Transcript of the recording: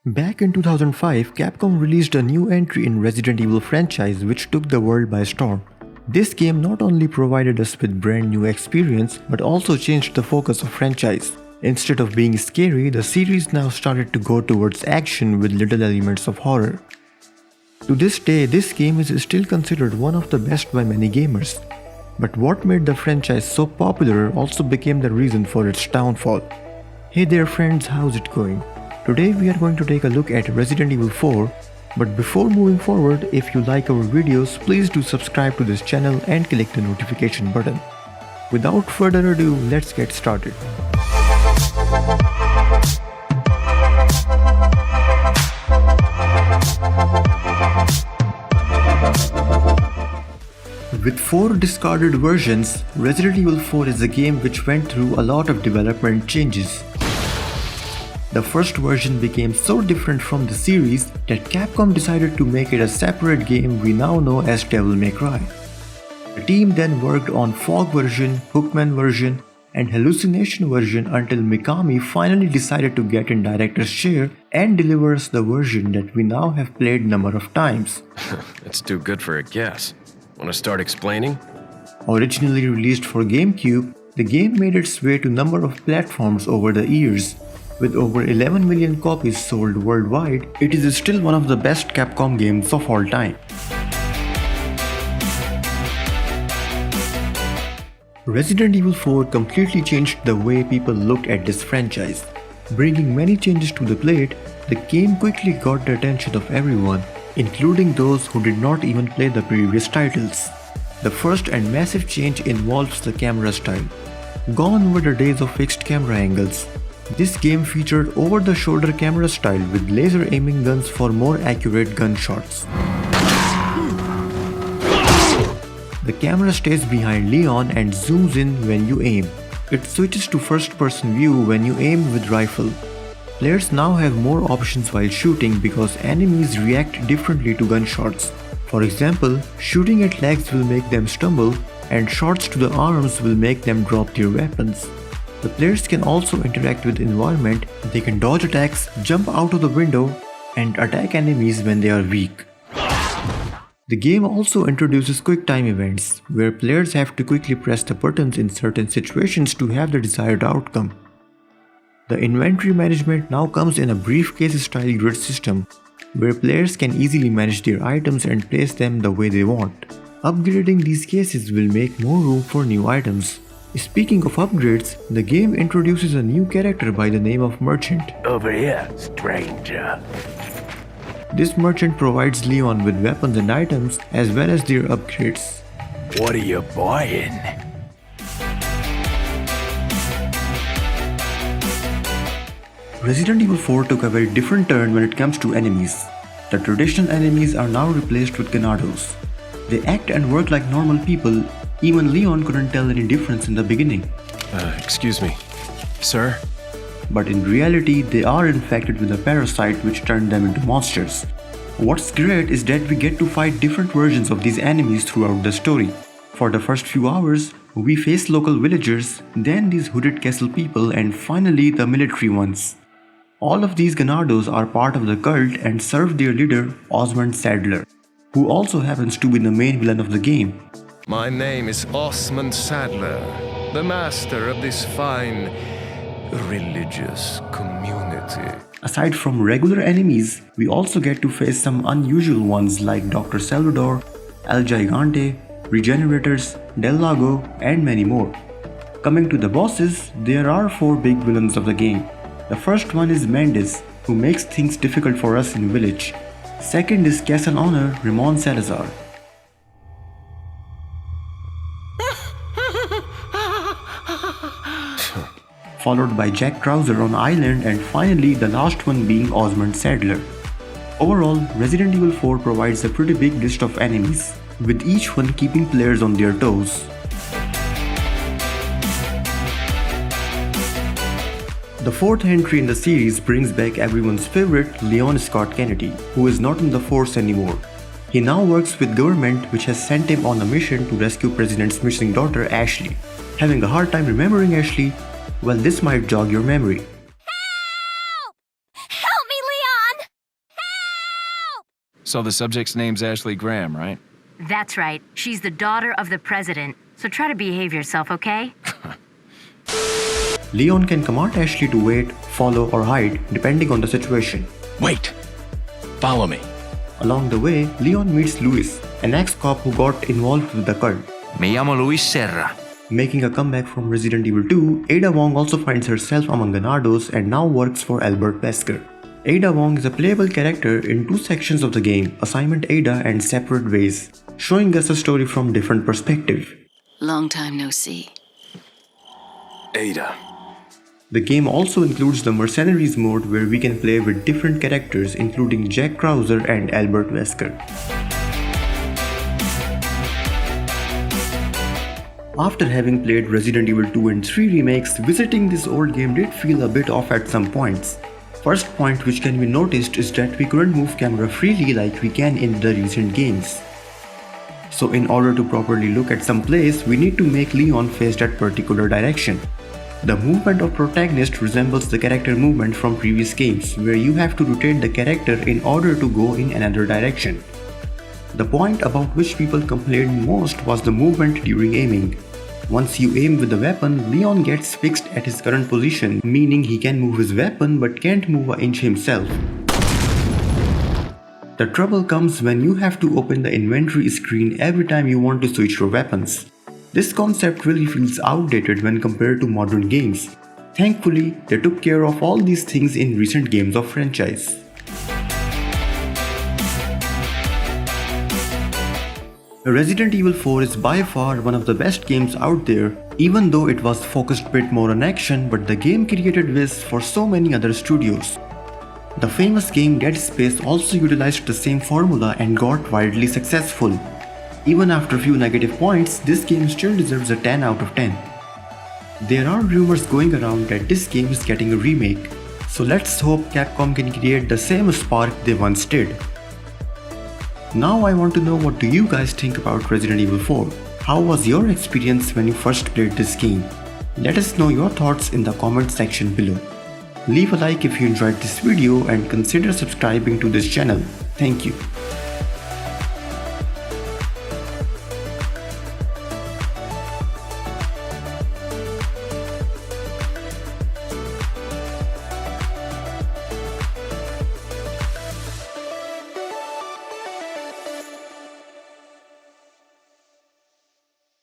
Back in 2005, Capcom released a new entry in Resident Evil franchise which took the world by storm. This game not only provided us with brand new experience but also changed the focus of franchise. Instead of being scary, the series now started to go towards action with little elements of horror. To this day, this game is still considered one of the best by many gamers. But what made the franchise so popular also became the reason for its downfall. Hey there friends, how's it going? Today we are going to take a look at Resident Evil 4, but before moving forward, if you like our videos, please do subscribe to this channel and click the notification button. Without further ado, let's get started. With 4 discarded versions, Resident Evil 4 is a game which went through a lot of development changes. The first version became so different from the series that Capcom decided to make it a separate game we now know as Devil May Cry. The team then worked on Fog version, Hookman version, and Hallucination version until Mikami finally decided to get in director's chair and deliver us the version that we now have played number of times. That's too good for a guess. Want to start explaining? Originally released for GameCube, the game made its way to number of platforms over the years. With over 11 million copies sold worldwide, it is still one of the best Capcom games of all time. Resident Evil 4 completely changed the way people looked at this franchise. Bringing many changes to the plate, the game quickly got the attention of everyone, including those who did not even play the previous titles. The first and massive change involves the camera style. Gone were the days of fixed camera angles. This game featured over-the-shoulder camera style with laser aiming guns for more accurate gunshots. The camera stays behind Leon and zooms in when you aim. It switches to first-person view when you aim with rifle. Players now have more options while shooting because enemies react differently to gunshots. For example, shooting at legs will make them stumble, and shots to the arms will make them drop their weapons. The players can also interact with the environment. They can dodge attacks, jump out of the window, and attack enemies when they are weak. The game also introduces quick time events, where players have to quickly press the buttons in certain situations to have the desired outcome. The inventory management now comes in a briefcase-style grid system, where players can easily manage their items and place them the way they want. Upgrading these cases will make more room for new items. Speaking of upgrades, the game introduces a new character by the name of Merchant. Over here, stranger. This merchant provides Leon with weapons and items as well as their upgrades. What are you buying? Resident Evil 4 took a very different turn when it comes to enemies. The traditional enemies are now replaced with Ganados. They act and work like normal people. Even Leon couldn't tell any difference in the beginning. Excuse me. Sir? But in reality, they are infected with a parasite which turned them into monsters. What's great is that we get to fight different versions of these enemies throughout the story. For the first few hours, we face local villagers, then these hooded castle people, and finally the military ones. All of these Ganados are part of the cult and serve their leader, Osmond Saddler, who also happens to be the main villain of the game. My name is Osmond Saddler, the master of this fine religious community. Aside from regular enemies, we also get to face some unusual ones like Dr. Salvador, El Gigante, Regenerators, Del Lago, and many more. Coming to the bosses, there are 4 big villains of the game. The first one is Mendes, who makes things difficult for us in Village. Second is Castle Owner Ramon Salazar. Followed by Jack Krauser on Island, and finally the last one being Osmond Saddler. Overall, Resident Evil 4 provides a pretty big list of enemies, with each one keeping players on their toes. The 4th entry in the series brings back everyone's favorite Leon Scott Kennedy, who is not in the force anymore. He now works with government, which has sent him on a mission to rescue President's missing daughter Ashley. Having a hard time remembering Ashley? Well, this might jog your memory. Help! Help me, Leon! So the subject's name's Ashley Graham, right? That's right. She's the daughter of the president. So try to behave yourself, okay? Leon can command Ashley to wait, follow, or hide depending on the situation. Wait. Follow me. Along the way, Leon meets Luis, an ex-cop who got involved with the cult. Me llamo Luis Serra. Making a comeback from Resident Evil 2, Ada Wong also finds herself among Ganados and now works for Albert Wesker. Ada Wong is a playable character in two sections of the game, Assignment Ada and Separate Ways, showing us a story from different perspective. Long time no see. Ada. The game also includes the Mercenaries mode where we can play with different characters including Jack Krauser and Albert Wesker. After having played Resident Evil 2 and 3 remakes, visiting this old game did feel a bit off at some points. First point which can be noticed is that we couldn't move camera freely like we can in the recent games. So in order to properly look at some place, we need to make Leon face that particular direction. The movement of protagonist resembles the character movement from previous games, where you have to rotate the character in order to go in another direction. The point about which people complained most was the movement during aiming. Once you aim with the weapon, Leon gets fixed at his current position, meaning he can move his weapon but can't move an inch himself. The trouble comes when you have to open the inventory screen every time you want to switch your weapons. This concept really feels outdated when compared to modern games. Thankfully, they took care of all these things in recent games of franchise. Resident Evil 4 is by far one of the best games out there, even though it was focused a bit more on action, but the game created waves for so many other studios. The famous game Dead Space also utilized the same formula and got wildly successful. Even after a few negative points, this game still deserves a 10 out of 10. There are rumors going around that this game is getting a remake, so let's hope Capcom can create the same spark they once did. Now I want to know, what do you guys think about Resident Evil 4? How was your experience when you first played this game? Let us know your thoughts in the comment section below. Leave a like if you enjoyed this video and consider subscribing to this channel. Thank you.